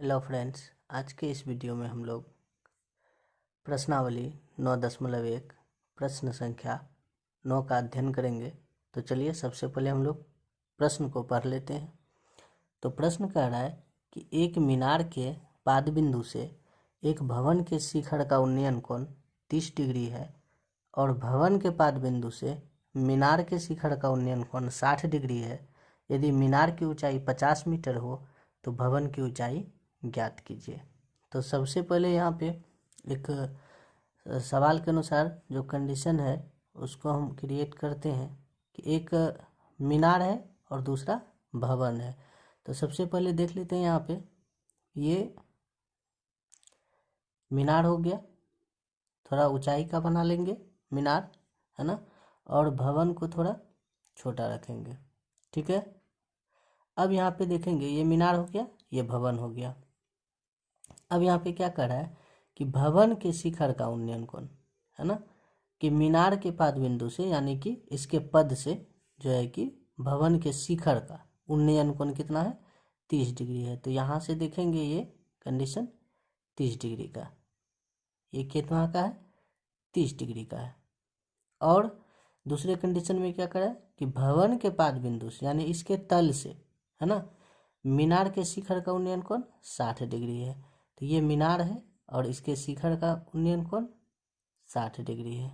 Hello friends, आज के इस वीडियो में हम लोग प्रश्नावली 9.1 प्रश्न संख्या 9 का अध्ययन करेंगे। तो चलिए सबसे पहले हम लोग प्रश्न को पढ़ लेते हैं। तो प्रश्न कह रहा है कि एक मीनार के पाद बिंदु से एक भवन के शिखर का उन्नयन कोण 30 डिग्री है और भवन के पाद बिंदु से मीनार के शिखर का उन्नयन कोण 60 डिग्री है। यदि मीनार की ऊंचाई 50 मीटर हो तो भवन की ऊंचाई ज्ञात कीजिए। तो सबसे पहले यहाँ पे एक सवाल के अनुसार जो कंडीशन है उसको हम क्रिएट करते हैं कि एक मीनार है और दूसरा भवन है। तो सबसे पहले देख लेते हैं, यहाँ पे ये मीनार हो गया, थोड़ा ऊंचाई का बना लेंगे मीनार, है ना, और भवन को थोड़ा छोटा रखेंगे। ठीक है। अब यहाँ पे देखेंगे ये मीनार हो गया, ये भवन हो गया। अब यहाँ पे क्या कर रहा है कि भवन के शिखर का उन्नयन कोण, है ना, कि मीनार के पाद बिंदु से यानी कि इसके पद से जो है कि भवन के शिखर का उन्नयन कोण कितना है, 30 डिग्री है। तो यहाँ से देखेंगे ये कंडीशन 30 डिग्री का, ये कितना का है, 30 डिग्री का है। और दूसरे कंडीशन में क्या करा है कि भवन के पाद बिंदु से यानी इसके तल से, है ना, मीनार के शिखर का उन्नयन कोण 60 डिग्री है। तो ये मीनार है और इसके शिखर का उन्नयन कोण 60 डिग्री है।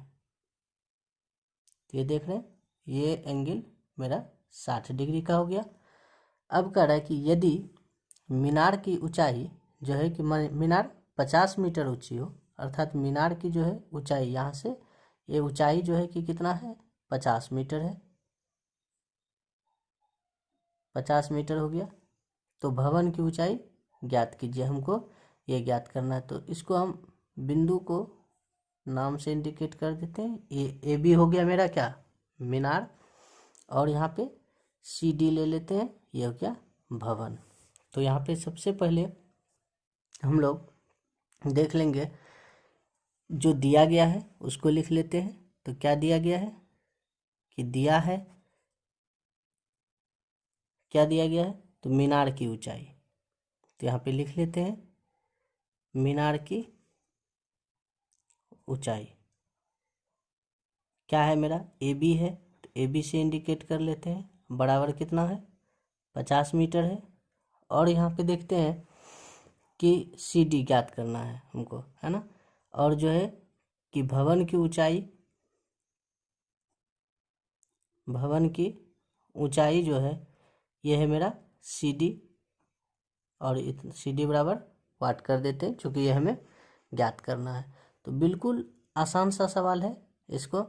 तो ये देख रहे हैं, ये एंगल मेरा 60 डिग्री का हो गया। अब कह रहा है कि यदि मीनार की ऊंचाई जो है कि मीनार 50 मीटर ऊंची हो, अर्थात मीनार की जो है ऊंचाई यहाँ से ये ऊंचाई जो है कि कितना है, 50 मीटर है, 50 मीटर हो गया। तो भवन की ऊंचाई ज्ञात कीजिए, हमको ये ज्ञात करना है। तो इसको हम बिंदु को नाम से इंडिकेट कर देते हैं। ए बी हो गया मेरा क्या, मीनार, और यहाँ पे सी डी ले लेते हैं, ये हो गया भवन। तो यहाँ पे सबसे पहले हम लोग देख लेंगे जो दिया गया है उसको लिख लेते हैं। तो क्या दिया गया है कि दिया है, क्या दिया गया है, तो मीनार की ऊंचाई। तो यहाँ पे लिख लेते हैं मीनार की ऊंचाई क्या है मेरा, ए बी है। तो ए बी से इंडिकेट कर लेते हैं, बराबर कितना है, 50 मीटर है। और यहाँ पे देखते हैं कि सी डी ज्ञात करना है हमको, है ना, और जो है कि भवन की ऊंचाई, भवन की ऊंचाई जो है ये है मेरा सी डी, और सी डी बराबर वाट कर देते हैं क्योंकि ये हमें ज्ञात करना है। तो बिल्कुल आसान सा सवाल है। इसको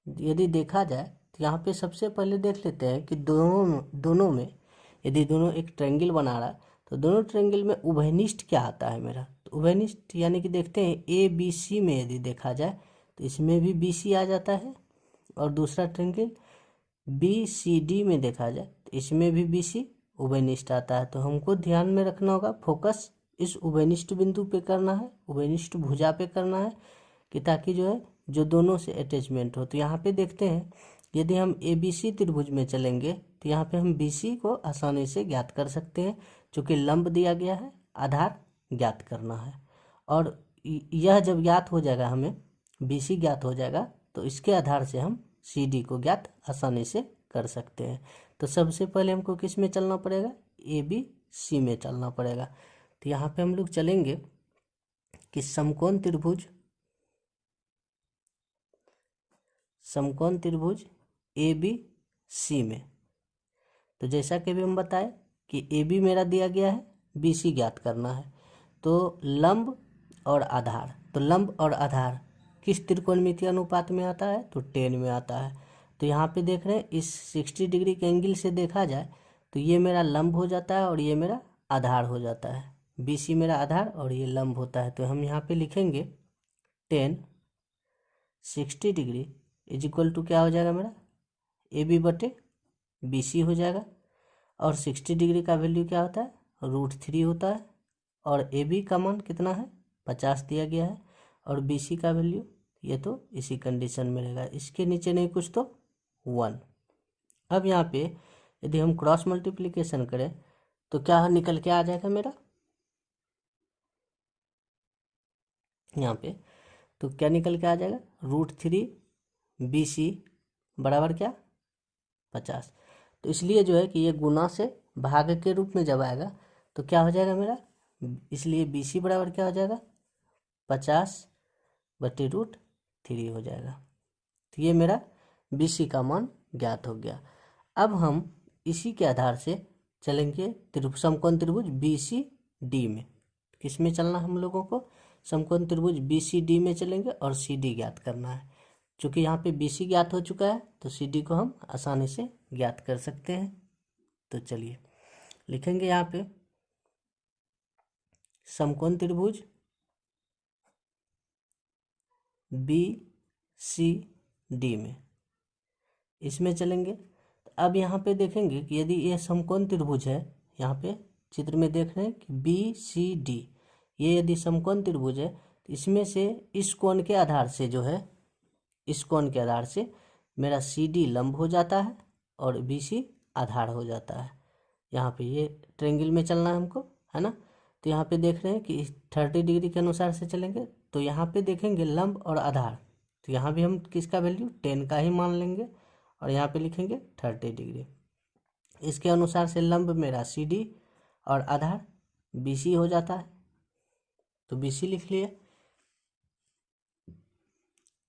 यदि देखा जाए तो यहाँ पे सबसे पहले देख लेते हैं कि दोनों में यदि दोनों एक ट्रायंगल बना रहा है तो दोनों ट्रायंगल में उभयनिष्ठ क्या आता है मेरा। तो उभयनिष्ठ यानी कि देखते हैं ए बी सी में यदि देखा जाए तो इसमें भी बी सी आ जाता है, और दूसरा ट्रायंगल बी सी डी में देखा जाए तो इसमें भी बी सी उभयनिष्ठ आता है। तो हमको ध्यान में रखना होगा, फोकस इस उभयनिष्ठ बिंदु पे करना है, उभयनिष्ठ भुजा पे करना है, कि ताकि जो है जो दोनों से अटैचमेंट हो। तो यहाँ पे देखते हैं यदि हम ए बी सी त्रिभुज में चलेंगे तो यहाँ पे हम बी सी को आसानी से ज्ञात कर सकते हैं, चूँकि लंब दिया गया है, आधार ज्ञात करना है। और यह जब ज्ञात हो जाएगा, हमें बी सी ज्ञात हो जाएगा, तो इसके आधार से हम सी डी को ज्ञात आसानी से कर सकते हैं। तो सबसे पहले हमको किस में चलना पड़ेगा, ए बी सी में चलना पड़ेगा। तो यहाँ पे हम लोग चलेंगे कि समकोण त्रिभुज ए बी सी में। तो जैसा कि भी हम बताए कि ए बी मेरा दिया गया है, बी सी ज्ञात करना है। तो लंब और आधार, तो लंब और आधार किस त्रिकोणमितीय अनुपात में आता है, तो 10 में आता है। तो यहाँ पे देख रहे हैं इस 60 डिग्री के एंगल से देखा जाए तो ये मेरा लंब हो जाता है और ये मेरा आधार हो जाता है, बी सी मेरा आधार और ये लंब होता है। तो हम यहाँ पे लिखेंगे 10 60 डिग्री इज इक्वल टू क्या हो जाएगा मेरा, ए बी बटे बी सी हो जाएगा। और 60 डिग्री का वैल्यू क्या होता है, √3 होता है। और ए बी का मान कितना है, 50 दिया गया है, और बी सी का वैल्यू ये तो इसी कंडीशन में रहेगा, इसके नीचे नहीं कुछ तो 1। अब यहाँ पे यदि हम क्रॉस मल्टीप्लिकेशन करें तो क्या निकल के आ जाएगा मेरा, यहाँ पे, तो क्या निकल के आ जाएगा, √3 BC बराबर क्या, 50। तो इसलिए जो है कि ये गुना से भाग के रूप में जब आएगा तो क्या हो जाएगा मेरा, इसलिए BC बराबर क्या हो जाएगा, 50/√3 हो जाएगा। तो ये मेरा BC का मान ज्ञात हो गया। अब हम इसी के आधार से चलेंगे समकोण त्रिभुज BCD में। किस में चलना हम लोगों को, समकोण त्रिभुज BCD में चलेंगे और CD ज्ञात करना है। चूँकि यहाँ पे BC ज्ञात हो चुका है तो CD को हम आसानी से ज्ञात कर सकते हैं। तो चलिए लिखेंगे यहाँ पे समकोण त्रिभुज BCD में, इसमें चलेंगे। अब यहाँ पे देखेंगे कि यदि ये समकोण त्रिभुज है, यहाँ पे चित्र में देख रहे हैं कि BCD, ये यदि समकोण त्रिभुज है तो इसमें से इस कोण के आधार से जो है, इस कोण के आधार से मेरा CD लंब हो जाता है और BC आधार हो जाता है। यहाँ पे ये ट्रायंगल में चलना है हमको, है ना। तो यहाँ पे देख रहे हैं कि 30 डिग्री के अनुसार से चलेंगे। तो यहाँ पे देखेंगे लंब और आधार, तो यहाँ भी हम किसका वैल्यू 10 का ही मान लेंगे और यहाँ पे लिखेंगे 30 डिग्री। इसके अनुसार से लंब मेरा CD और आधार BC हो जाता है, तो BC लिख लिए।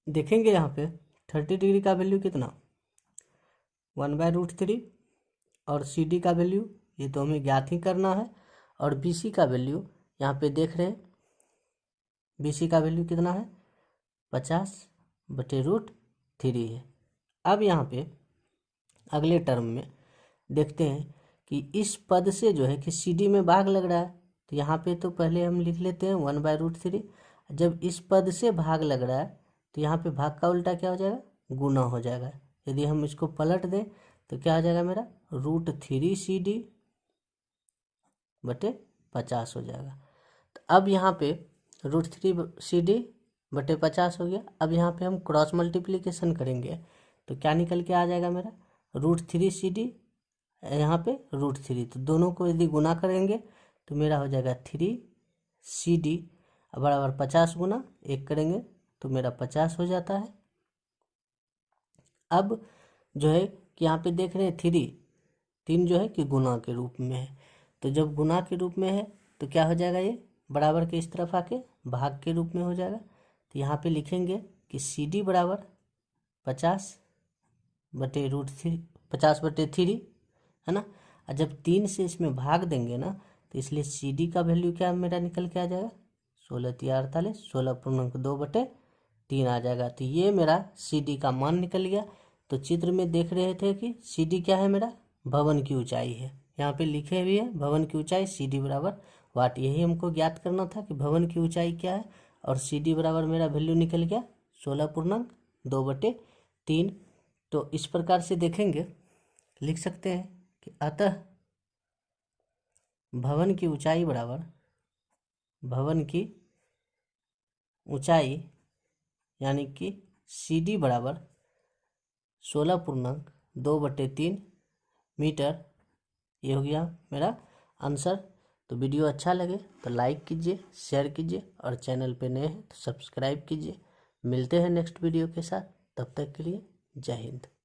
देखेंगे यहाँ पे 30 डिग्री का वैल्यू कितना, 1/√3 और CD का वैल्यू ये तो हमें ज्ञात ही करना है। और BC का वैल्यू यहाँ पे देख रहे हैं, BC का वैल्यू कितना है, 50/√3 है। अब यहाँ पे अगले टर्म में देखते हैं कि इस पद से जो है कि CD में भाग लग रहा है, तो यहाँ पे तो पहले हम लिख लेते हैं 1/√3। जब इस पद से भाग लग रहा है तो यहाँ पे भाग का उल्टा क्या हो जाएगा, गुना हो जाएगा। यदि हम इसको पलट दें तो क्या हो जाएगा मेरा, √3CD/50 हो जाएगा। तो अब यहाँ पे √3CD/50 हो गया। अब यहाँ पे हम क्रॉस मल्टीप्लिकेशन करेंगे तो क्या निकल के आ जाएगा मेरा, √3CD यहाँ पे √3, तो दोनों को यदि गुना करेंगे तो मेरा हो जाएगा 3CD बराबर 50 गुना 1 करेंगे तो मेरा 50 हो जाता है। अब जो है कि यहाँ पे देख रहे हैं 3 जो है कि गुना के रूप में है, तो जब गुना के रूप में है तो क्या हो जाएगा, ये बराबर के इस तरफ आके भाग के रूप में हो जाएगा। तो यहाँ पे लिखेंगे कि CD बराबर 50/√3 है ना। और जब 3 से इसमें भाग देंगे ना तो इसलिए CD का वैल्यू क्या मेरा निकल के आ जाएगा, 16×3 = 48, 16/2/3 आ जाएगा। तो ये मेरा CD का मान निकल गया। तो चित्र में देख रहे थे कि CD क्या है, मेरा भवन की ऊंचाई है। यहाँ पे लिखे हुए है भवन की ऊंचाई CD बराबर वाट, यही हमको ज्ञात करना था कि भवन की ऊंचाई क्या है। और CD बराबर मेरा वैल्यू निकल गया 16/2/3। तो इस प्रकार से देखेंगे, लिख सकते हैं कि अतः भवन की ऊंचाई बराबर, भवन की ऊंचाई यानी कि CD बराबर 16/2/3 मीटर। ये हो गया मेरा आंसर। तो वीडियो अच्छा लगे तो लाइक कीजिए, शेयर कीजिए और चैनल पे नए हैं तो सब्सक्राइब कीजिए। मिलते हैं नेक्स्ट वीडियो के साथ, तब तक के लिए जय हिंद।